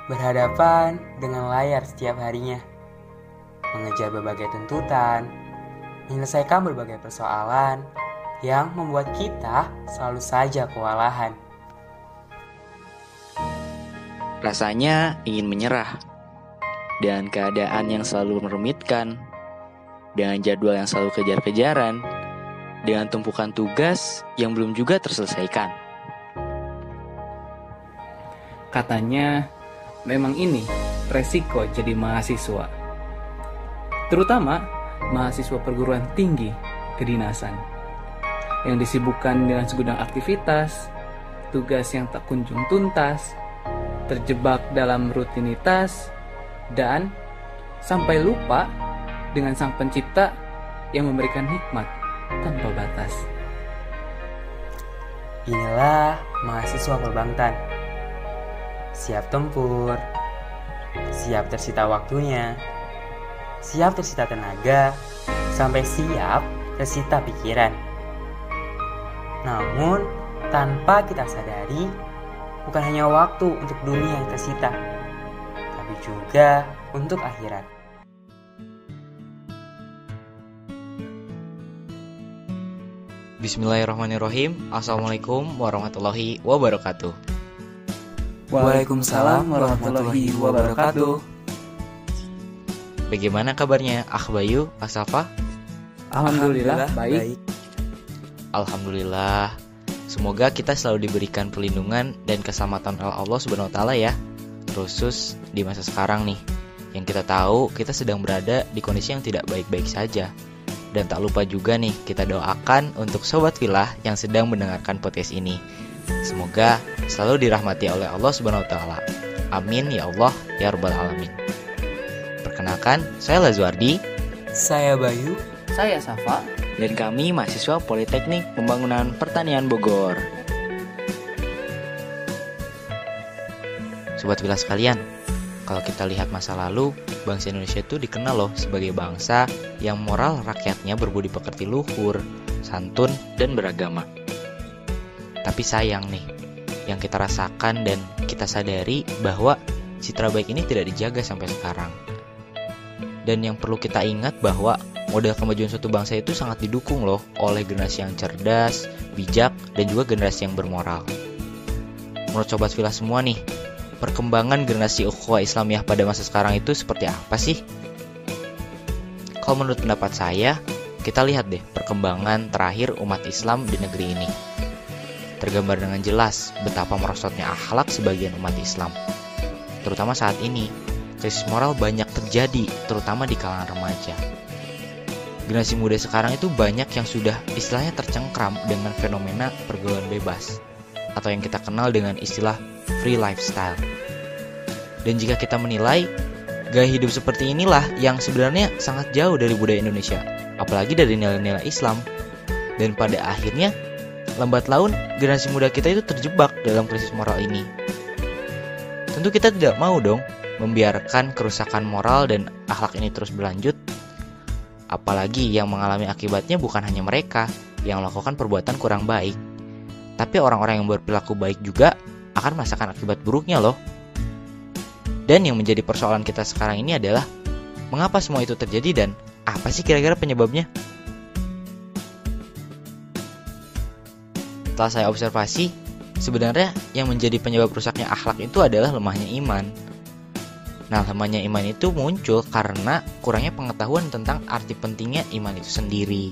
berhadapan dengan layar setiap harinya, mengejar berbagai tuntutan, menyelesaikan berbagai persoalan yang membuat kita selalu saja kewalahan. Rasanya ingin menyerah, dan keadaan yang selalu merumitkan, dengan jadwal yang selalu kejar-kejaran, dengan tumpukan tugas yang belum juga terselesaikan. Katanya, memang ini resiko jadi mahasiswa. Terutama mahasiswa perguruan tinggi kedinasan, yang disibukkan dengan segudang aktivitas, tugas yang tak kunjung tuntas, terjebak dalam rutinitas, dan sampai lupa dengan Sang Pencipta yang memberikan hikmat tanpa batas. Inilah mahasiswa Perbangtan. Siap tempur, siap tersita waktunya, siap tersita tenaga, sampai siap tersita pikiran. Namun, tanpa kita sadari, bukan hanya waktu untuk dunia yang tersita, tapi juga untuk akhirat. Bismillahirrahmanirrahim. Assalamualaikum warahmatullahi wabarakatuh. Waalaikumsalam warahmatullahi wabarakatuh. Bagaimana kabarnya Akh Bayu, Akh Safa? Alhamdulillah baik. Alhamdulillah. Semoga kita selalu diberikan perlindungan dan keselamatan oleh Allah Subhanahu wa taala ya. Khusus di masa sekarang nih, yang kita tahu kita sedang berada di kondisi yang tidak baik-baik saja. Dan tak lupa juga nih, kita doakan untuk Sobat Filah yang sedang mendengarkan podcast ini. Semoga selalu dirahmati oleh Allah Subhanahu wa taala. Amin ya Allah ya rabbal alamin. Perkenalkan, saya Lazuardi, Saya Bayu. Saya Safa. dan kami mahasiswa Politeknik Pembangunan Pertanian Bogor. Sobat Filah sekalian, kalau kita lihat masa lalu, bangsa Indonesia itu dikenal loh sebagai bangsa yang moral rakyatnya berbudi pekerti luhur, santun, dan beragama. Tapi sayang nih, yang kita rasakan dan kita sadari bahwa citra baik ini tidak dijaga sampai sekarang. Dan yang perlu kita ingat bahwa modal kemajuan suatu bangsa itu sangat didukung loh oleh generasi yang cerdas, bijak, dan juga generasi yang bermoral. Menurut Sobat Filah semua nih, perkembangan generasi ukhuwah Islamiyah pada masa sekarang itu seperti apa sih? Kalau menurut pendapat saya, kita lihat deh perkembangan terakhir umat Islam di negeri ini. Tergambar dengan jelas betapa merosotnya akhlak sebagian umat Islam. Terutama saat ini, krisis moral banyak terjadi, terutama di kalangan remaja. Generasi muda sekarang itu banyak yang sudah istilahnya tercengkram dengan fenomena pergaulan bebas, atau yang kita kenal dengan istilah free lifestyle. Dan jika kita menilai, gaya hidup seperti inilah yang sebenarnya sangat jauh dari budaya Indonesia, apalagi dari nilai-nilai Islam. Dan pada akhirnya, lambat laun generasi muda kita itu terjebak dalam krisis moral ini. Tentu kita tidak mau dong membiarkan kerusakan moral dan akhlak ini terus berlanjut. Apalagi yang mengalami akibatnya bukan hanya mereka yang melakukan perbuatan kurang baik, tapi orang-orang yang berperilaku baik juga akan merasakan akibat buruknya loh. Dan yang menjadi persoalan kita sekarang ini adalah mengapa semua itu terjadi dan apa sih kira-kira penyebabnya? Setelah saya observasi, sebenarnya yang menjadi penyebab rusaknya akhlak itu adalah lemahnya iman. Nah, lemahnya iman itu muncul karena kurangnya pengetahuan tentang arti pentingnya iman itu sendiri.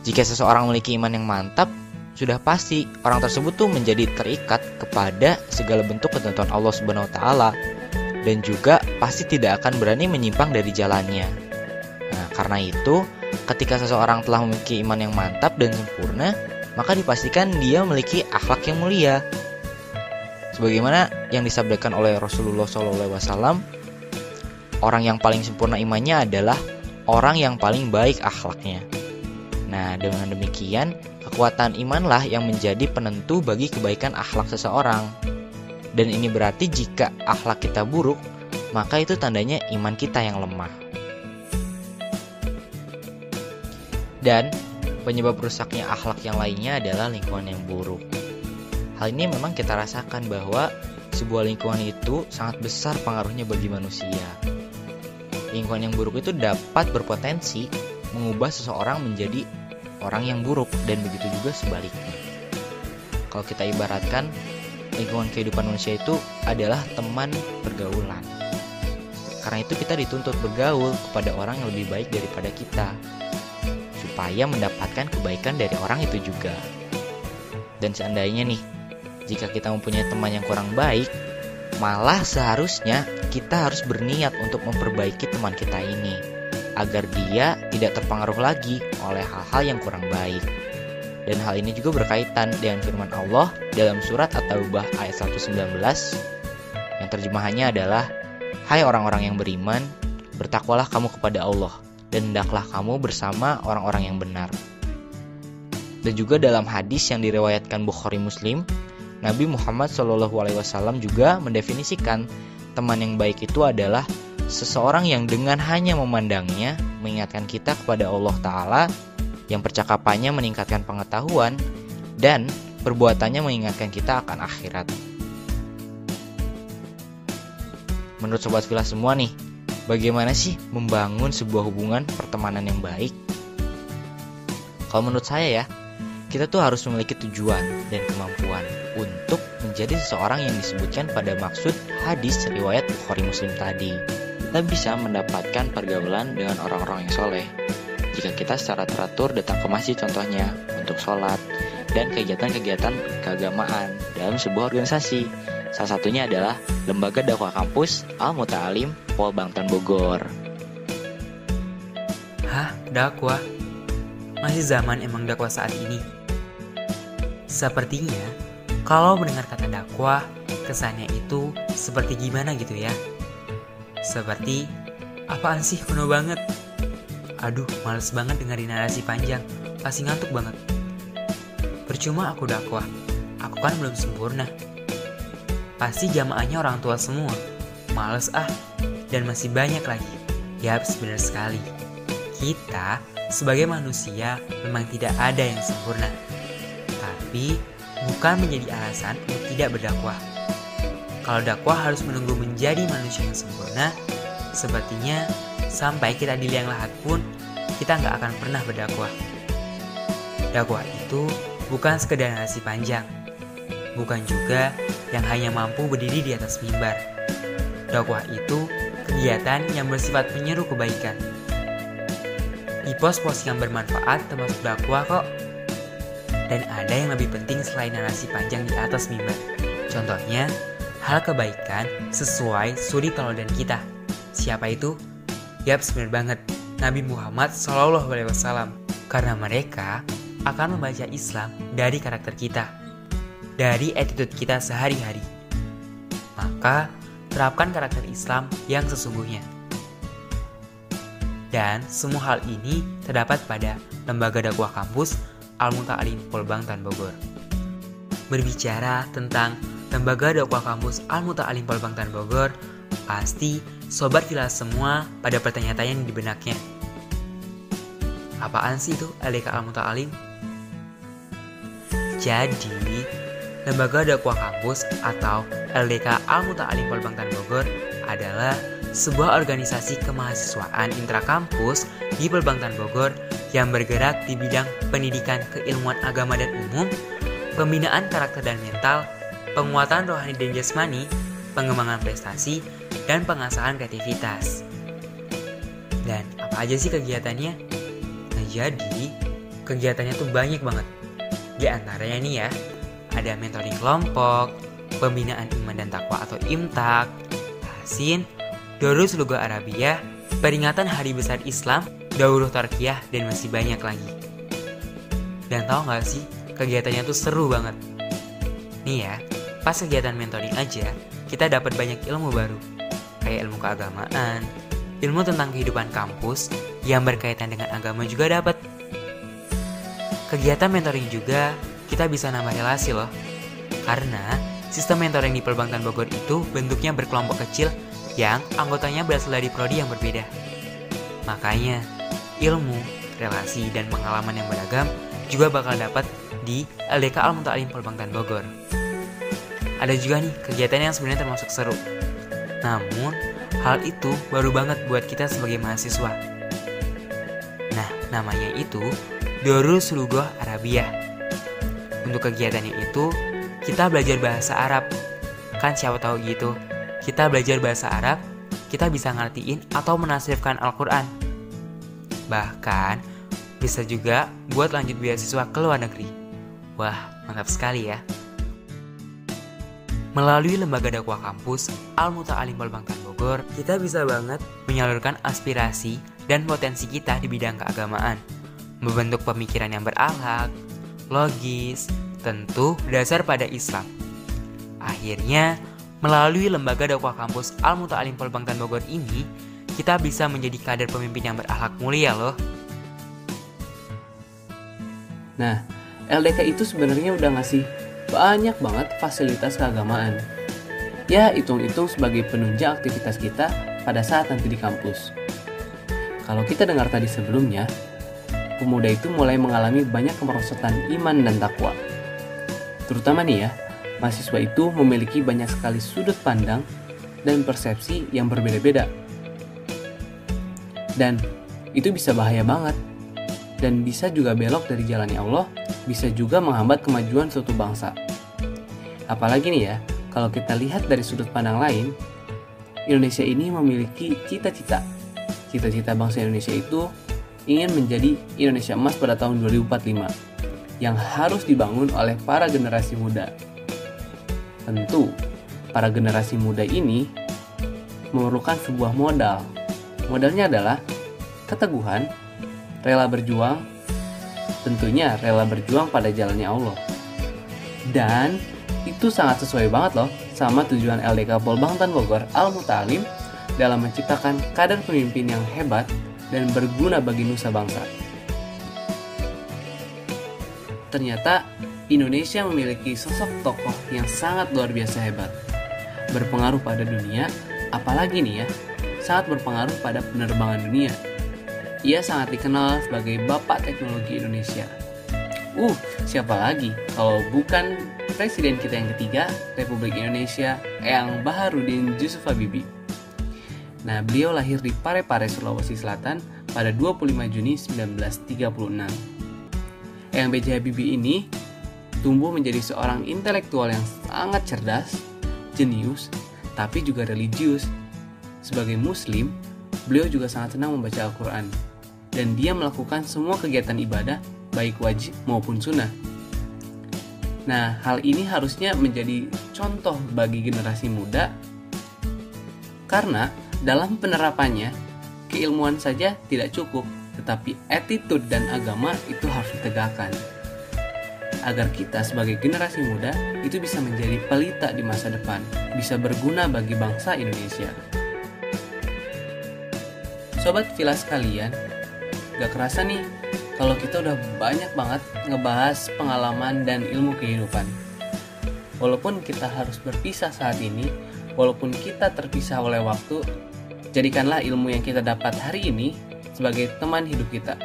Jika seseorang memiliki iman yang mantap, sudah pasti orang tersebut tuh menjadi terikat kepada segala bentuk ketentuan Allah Subhanahu wa taala dan juga pasti tidak akan berani menyimpang dari jalannya. Nah, karena itu, ketika seseorang telah memiliki iman yang mantap dan sempurna, maka dipastikan dia memiliki akhlak yang mulia. Sebagaimana yang disabdakan oleh Rasulullah SAW, orang yang paling sempurna imannya adalah orang yang paling baik akhlaknya. Nah, dengan demikian, kekuatan imanlah yang menjadi penentu bagi kebaikan akhlak seseorang. Dan ini berarti jika akhlak kita buruk, maka itu tandanya iman kita yang lemah. Dan penyebab rusaknya akhlak yang lainnya adalah lingkungan yang buruk. Hal ini memang kita rasakan bahwa sebuah lingkungan itu sangat besar pengaruhnya bagi manusia. Lingkungan yang buruk itu dapat berpotensi mengubah seseorang menjadi orang yang buruk, dan begitu juga sebaliknya. Kalau kita ibaratkan, lingkungan kehidupan manusia itu adalah teman pergaulan. Karena itu kita dituntut bergaul kepada orang yang lebih baik daripada kita, supaya mendapatkan kebaikan dari orang itu juga. Dan seandainya nih, jika kita mempunyai teman yang kurang baik, malah seharusnya kita harus berniat untuk memperbaiki teman kita ini, agar dia tidak terpengaruh lagi oleh hal-hal yang kurang baik. Dan hal ini juga berkaitan dengan firman Allah dalam surat At-Taubah ayat 119, yang terjemahannya adalah, "Hai orang-orang yang beriman, bertakwalah kamu kepada Allah, dan hendaklah kamu bersama orang-orang yang benar." Dan juga dalam hadis yang diriwayatkan Bukhari Muslim, Nabi Muhammad SAW juga mendefinisikan teman yang baik itu adalah seseorang yang dengan hanya memandangnya mengingatkan kita kepada Allah Ta'ala, yang percakapannya meningkatkan pengetahuan, dan perbuatannya mengingatkan kita akan akhirat. Menurut Sobat Villa semua nih, bagaimana sih membangun sebuah hubungan pertemanan yang baik? Kalau menurut saya ya, kita tuh harus memiliki tujuan dan kemampuan untuk menjadi seseorang yang disebutkan pada maksud hadis riwayat Bukhari Muslim tadi. Kita bisa mendapatkan pergaulan dengan orang-orang yang soleh jika kita secara teratur datang ke masjid contohnya untuk sholat dan kegiatan-kegiatan keagamaan dalam sebuah organisasi. Salah satunya adalah Lembaga Dakwah Kampus Al-Muta'alim Polbangtan Bogor. Hah? Dakwah? Masih zaman emang dakwah saat ini? Sepertinya, kalau mendengar kata dakwah, kesannya itu seperti gimana gitu ya? Seperti, apaan sih kuno banget? Aduh, males banget dengerin narasi panjang, pasti ngantuk banget. Percuma aku dakwah, aku kan belum sempurna. Pasti jamaahnya orang tua semua, males ah, dan masih banyak lagi. Yap, benar sekali. Kita, sebagai manusia, memang tidak ada yang sempurna. Tapi bukan menjadi alasan untuk tidak berdakwah. Kalau dakwah harus menunggu menjadi manusia yang sempurna, sepertinya sampai kita di liang lahat pun kita nggak akan pernah berdakwah. Dakwah itu bukan sekedar narasi panjang, bukan juga yang hanya mampu berdiri di atas mimbar. Dakwah itu kegiatan yang bersifat menyeru kebaikan. Di pos-pos yang bermanfaat termasuk dakwah kok. Dan ada yang lebih penting selain narasi panjang di atas mimbar. Contohnya, hal kebaikan sesuai suri teladan kita. Siapa itu? Yap, benar banget, Nabi Muhammad SAW. Karena mereka akan membaca Islam dari karakter kita, dari attitude kita sehari-hari. Maka, terapkan karakter Islam yang sesungguhnya. Dan semua hal ini terdapat pada Lembaga Dakwah Kampus Al-Muta'alim Polbangtan Bogor. Berbicara tentang Lembaga Dakwah Kampus Al-Muta'alim Polbangtan Bogor, pasti Sobat Villa semua pada bertanya-tanya di benaknya. Apaan sih itu LDK Al-Muta'alim? Jadi, Lembaga Dakwah Kampus atau LDK Al-Muta'alim Polbangtan Bogor adalah sebuah organisasi kemahasiswaan intrakampus di Polbangtan Bogor yang bergerak di bidang pendidikan keilmuan agama dan umum, pembinaan karakter dan mental, penguatan rohani dan jasmani, pengembangan prestasi, dan pengasahan kreativitas. Dan apa aja sih kegiatannya? Nah, jadi kegiatannya tuh banyak banget. Di antaranya nih ya, ada mentoring kelompok, pembinaan iman dan takwa atau imtak, tahsin, Durus Lugha Arabiyah, peringatan Hari Besar Islam, Dauruh Tarkiyah, dan masih banyak lagi. Dan tahu gak sih, kegiatannya tuh seru banget. Nih ya, pas kegiatan mentoring aja, kita dapat banyak ilmu baru. Kayak ilmu keagamaan, ilmu tentang kehidupan kampus, yang berkaitan dengan agama juga dapat. Kegiatan mentoring juga, kita bisa nambah relasi loh. Karena, sistem mentoring di Polbangtan Bogor itu bentuknya berkelompok kecil yang anggotanya berasal dari prodi yang berbeda. Makanya, ilmu, relasi, dan pengalaman yang beragam juga bakal dapat di LDK Al-Muta'alim Polbangtan Bogor. ada juga nih kegiatan yang sebenarnya termasuk seru. Namun, hal itu baru banget buat kita sebagai mahasiswa. Nah, namanya itu Darus Lughah Arabiyah. Untuk kegiatannya itu, kita belajar bahasa Arab. Kan siapa tahu gitu, kita belajar bahasa Arab, kita bisa ngertiin atau menafsirkan Al-Quran. Bahkan, bisa juga buat lanjut beasiswa ke luar negeri. Wah, mantap sekali ya. Melalui lembaga dakwah kampus Al-Muta'alim Polbangtan Bogor, kita bisa banget menyalurkan aspirasi dan potensi kita di bidang keagamaan, membentuk pemikiran yang berakhlak, logis, tentu berdasar pada Islam. Akhirnya, melalui lembaga dakwah kampus Al-Muta'alim Polbangtan Bogor ini, kita bisa menjadi kader pemimpin yang berakhlak mulia loh. Nah, LDK itu sebenarnya udah ngasih banyak banget fasilitas keagamaan. Ya, hitung-hitung sebagai penunjang aktivitas kita pada saat nanti di kampus. Kalau kita dengar tadi sebelumnya, pemuda itu mulai mengalami banyak kemerosotan iman dan takwa. Terutama nih ya, mahasiswa itu memiliki banyak sekali sudut pandang dan persepsi yang berbeda-beda. Dan itu bisa bahaya banget. Dan bisa juga belok dari jalannya Allah, bisa juga menghambat kemajuan suatu bangsa. Apalagi nih ya, kalau kita lihat dari sudut pandang lain, Indonesia ini memiliki cita-cita. Cita-cita bangsa Indonesia itu ingin menjadi Indonesia emas pada tahun 2045, yang harus dibangun oleh para generasi muda. Tentu, para generasi muda ini memerlukan sebuah modal. Modalnya adalah keteguhan, rela berjuang, tentunya rela berjuang pada jalannya Allah. Dan itu sangat sesuai banget loh sama tujuan LDK Polbangtan Bogor Al-Muta'alim dalam menciptakan kader pemimpin yang hebat dan berguna bagi nusa bangsa. Ternyata Indonesia memiliki sosok tokoh yang sangat luar biasa hebat, berpengaruh pada dunia, apalagi nih ya, sangat berpengaruh pada penerbangan dunia. Ia sangat dikenal sebagai Bapak Teknologi Indonesia. Siapa lagi kalau bukan Presiden kita yang ketiga, Republik Indonesia, Eyang Baharudin Jusuf Habibie. Nah, beliau lahir di Parepare, Sulawesi Selatan pada 25 Juni 1936. Eyang B.J. Habibie ini tumbuh menjadi seorang intelektual yang sangat cerdas, jenius, tapi juga religius. Sebagai Muslim, beliau juga sangat senang membaca Al-Quran. Dan dia melakukan semua kegiatan ibadah, baik wajib maupun sunnah. Nah, hal ini harusnya menjadi contoh bagi generasi muda, karena dalam penerapannya, keilmuan saja tidak cukup, tetapi attitude dan agama itu harus ditegakkan. Agar kita sebagai generasi muda itu bisa menjadi pelita di masa depan, bisa berguna bagi bangsa Indonesia. Sobat Villa sekalian, gak kerasa nih kalau kita udah banyak banget ngebahas pengalaman dan ilmu kehidupan. Walaupun kita harus berpisah saat ini, walaupun kita terpisah oleh waktu, jadikanlah ilmu yang kita dapat hari ini sebagai teman hidup kita.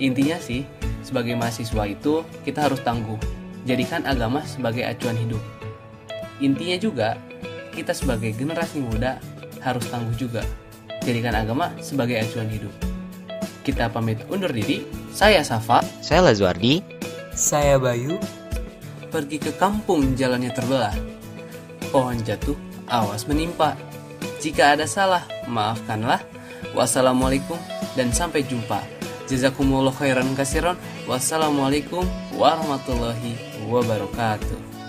Intinya sih, sebagai mahasiswa itu kita harus tangguh, jadikan agama sebagai acuan hidup. Intinya juga, kita sebagai generasi muda harus tangguh juga, jadikan agama sebagai acuan hidup. Kita pamit undur diri. Saya Safa. Saya Lazuardi. Saya Bayu. Pergi ke kampung jalannya terbelah. Pohon jatuh, awas menimpa. Jika ada salah, maafkanlah. Wassalamualaikum dan sampai jumpa. Jazakumullah khairan katsiran. Wassalamualaikum warahmatullahi wabarakatuh.